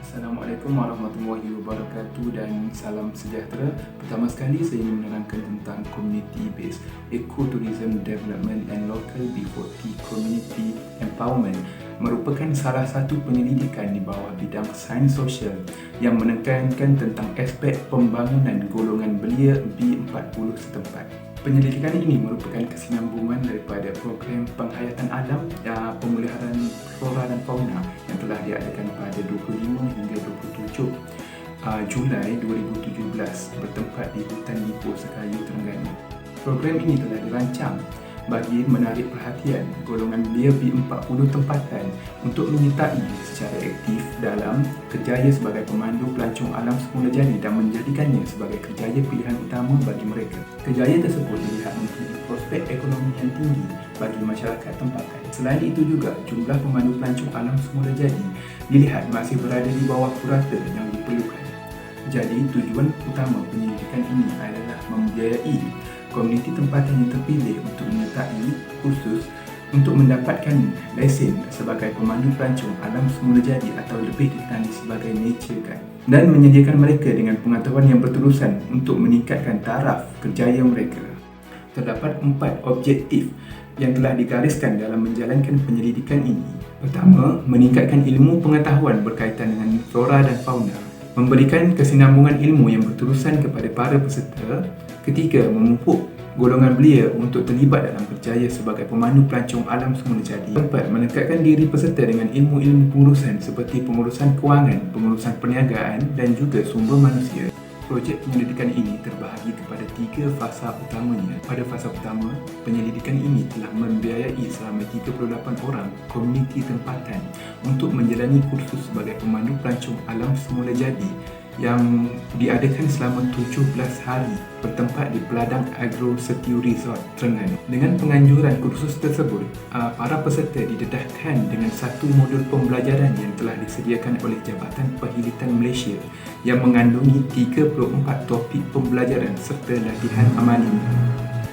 Assalamualaikum warahmatullahi wabarakatuh dan salam sejahtera. Pertama sekali saya ingin menerangkan tentang Community Based Ecotourism Development and Local B40 Community Empowerment merupakan salah satu penyelidikan di bawah bidang sains sosial yang menekankan tentang aspek pembangunan golongan belia B40 setempat. Penyelidikan ini merupakan kesinambungan daripada program penghayatan alam dan pemeliharaan flora dan fauna yang telah diadakan pada 25 hingga 27 Julai 2017 bertempat di Hutan Ipoh Sekayu, Terengganu. Program ini telah dirancang bagi menarik perhatian golongan belia B40 tempatan untuk menyertai secara aktif dalam kerjaya sebagai pemandu pelancong alam semula jadi dan menjadikannya sebagai kerjaya pilihan utama bagi mereka. Kerjaya tersebut dilihat mempunyai prospek ekonomi yang tinggi bagi masyarakat tempatan. Selain itu juga, jumlah pemandu pelancong alam semula jadi dilihat masih berada di bawah purata yang diperlukan. Jadi, tujuan utama penyelidikan ini adalah membiayai komuniti tempatan yang terpilih untuk menyertai kursus untuk mendapatkan lesen sebagai pemandu pelancong alam semula jadi atau lebih dikenali sebagai nature guide, dan menyediakan mereka dengan pengetahuan yang berterusan untuk meningkatkan taraf kerjaya mereka. Terdapat 4 objektif yang telah digariskan dalam menjalankan penyelidikan ini. Pertama, meningkatkan ilmu pengetahuan berkaitan dengan flora dan fauna, memberikan kesinambungan ilmu yang berterusan kepada para peserta. Ketiga, memupuk golongan belia untuk terlibat dalam kerjaya sebagai pemandu pelancong alam semula jadi. Keempat, menekatkan diri peserta dengan ilmu-ilmu pengurusan seperti pengurusan kewangan, pengurusan perniagaan dan juga sumber manusia. Projek penyelidikan ini terbahagi kepada 3 fasa utamanya. Pada fasa pertama, penyelidikan ini telah membiayai selama 38 orang komuniti tempatan untuk menjalani kursus sebagai pemandu pelancong alam semula jadi yang diadakan selama 17 hari bertempat di Peladang Agro Setiu Resort, Terengganu. Dengan penganjuran kursus tersebut, para peserta didedahkan dengan satu modul pembelajaran yang telah disediakan oleh Jabatan Perkhidmatan Malaysia yang mengandungi 34 topik pembelajaran serta latihan amali.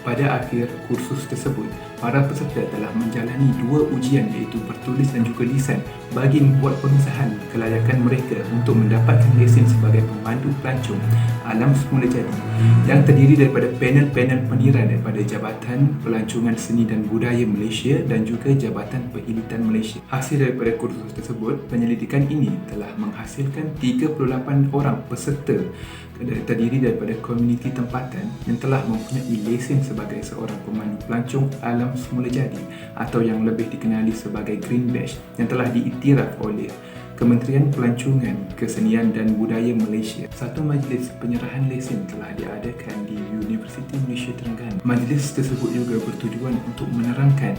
Pada akhir kursus tersebut, para peserta telah menjalani 2 ujian iaitu bertulis dan juga lisan bagi membuat pengesahan kelayakan mereka untuk mendapatkan lesen sebagai pemandu pelancong alam semula jadi yang terdiri daripada panel-panel penilaian daripada Jabatan Pelancongan Seni dan Budaya Malaysia dan juga Jabatan Perkhidmatan Malaysia. Hasil daripada kursus tersebut, penyelidikan ini telah menghasilkan 38 orang peserta terdiri daripada komuniti tempatan yang telah mempunyai lesen sebagai seorang pemandu pelancong alam semula jadi atau yang lebih dikenali sebagai Green Badge yang telah diiktiraf oleh Kementerian Pelancongan, Kesenian dan Budaya Malaysia. Satu majlis penyerahan lesen telah diadakan di Universiti Malaysia Terengganu. Majlis tersebut juga bertujuan untuk menerangkan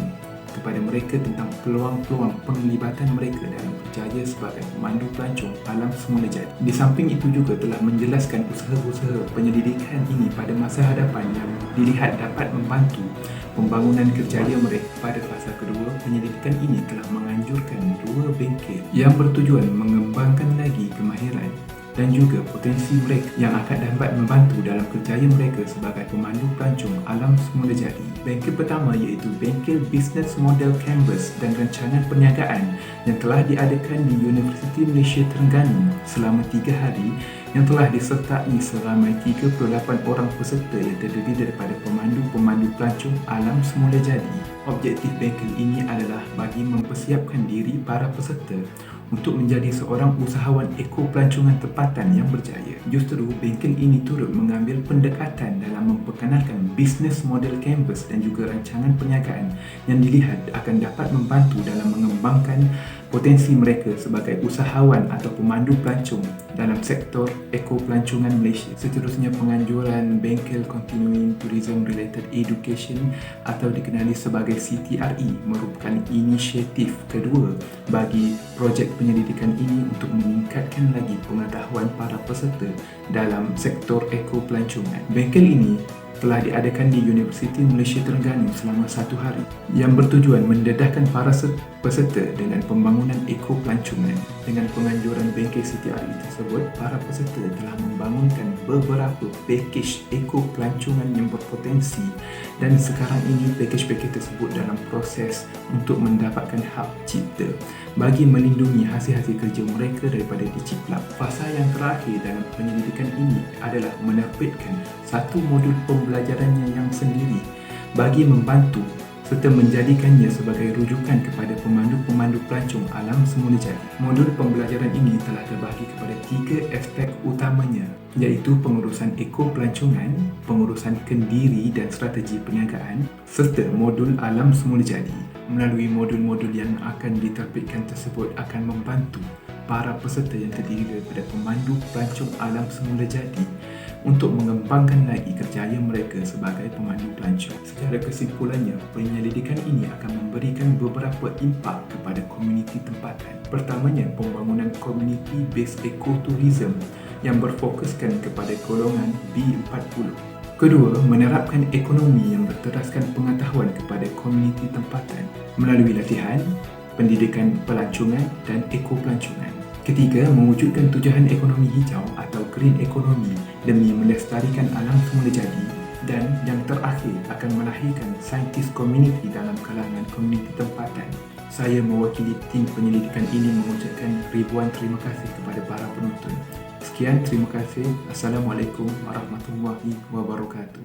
kepada mereka tentang peluang-peluang penglibatan mereka dalam kerjaya sebagai pemandu pelancong alam semula jadi. Di samping itu juga telah menjelaskan usaha-usaha penyelidikan ini pada masa hadapan yang dilihat dapat membantu pembangunan kerjaya mereka. Pada fasa kedua, penyelidikan ini telah menganjurkan 2 bengkel yang bertujuan mengembangkan lagi kemahiran dan juga potensi mereka yang akan dapat membantu dalam kerjaya mereka sebagai pemandu pelancong alam semula jadi. Bengkel pertama iaitu Bengkel Business Model Canvas dan Rancangan Perniagaan yang telah diadakan di Universiti Malaysia Terengganu selama 3 hari yang telah disertai seramai 38 orang peserta yang terdiri daripada pemandu-pemandu pelancong alam semula jadi. Objektif bengkel ini adalah bagi mempersiapkan diri para peserta untuk menjadi seorang usahawan eko pelancongan tempatan yang berjaya. Justru bengkel ini turut mengambil pendekatan dalam memperkenalkan bisnes model canvas dan juga rancangan perniagaan yang dilihat akan dapat membantu dalam mengembangkan potensi mereka sebagai usahawan atau pemandu pelancong dalam sektor eko pelancongan Malaysia. Seterusnya, penganjuran Bengkel Continuing Tourism Related Education atau dikenali sebagai CTRE merupakan inisiatif kedua bagi projek penyelidikan ini untuk meningkatkan lagi pengetahuan para peserta dalam sektor eko pelancongan. Bengkel ini telah diadakan di Universiti Malaysia Terengganu selama 1 hari yang bertujuan mendedahkan para peserta dengan pembangunan eko pelancongan. Dengan penganjuran bengkel CTRE tersebut, para peserta telah membangunkan beberapa pakej eko pelancongan yang berpotensi dan sekarang ini pakej-pakej tersebut dalam proses untuk mendapatkan hak cipta. bagi melindungi hasil-hasil kerja mereka daripada diciplak. Fasa yang terakhir dalam penyelidikan ini adalah menerbitkan satu modul pembelajarannya yang sendiri bagi membantu serta menjadikannya sebagai rujukan kepada pemandu-pemandu pelancong alam semula jadi. Modul pembelajaran ini telah terbahagi kepada 3 aspek utamanya, iaitu pengurusan ekopelancongan, pengurusan kendiri dan strategi perniagaan, serta modul alam semula jadi. Melalui modul-modul yang akan diterbitkan tersebut akan membantu para peserta yang terdiri daripada pemandu pelancong alam semula jadi untuk mengembangkan lagi kerjaya mereka sebagai pemandu pelancong. Secara kesimpulannya, penyelidikan ini akan memberikan beberapa impak kepada komuniti tempatan. Pertamanya, pembangunan community-based ecotourism yang berfokuskan kepada golongan B40. Kedua, menerapkan ekonomi yang berteraskan pengetahuan kepada komuniti tempatan melalui latihan, pendidikan pelancongan dan ekopelancongan. Ketiga, mewujudkan tujuan ekonomi hijau atau green economy demi melestarikan alam semula jadi. Dan yang terakhir, akan melahirkan saintis komuniti dalam kalangan komuniti tempatan. Saya mewakili tim penyelidikan ini mengucapkan ribuan terima kasih kepada para penonton. Sekian, terima kasih. Assalamualaikum warahmatullahi wabarakatuh.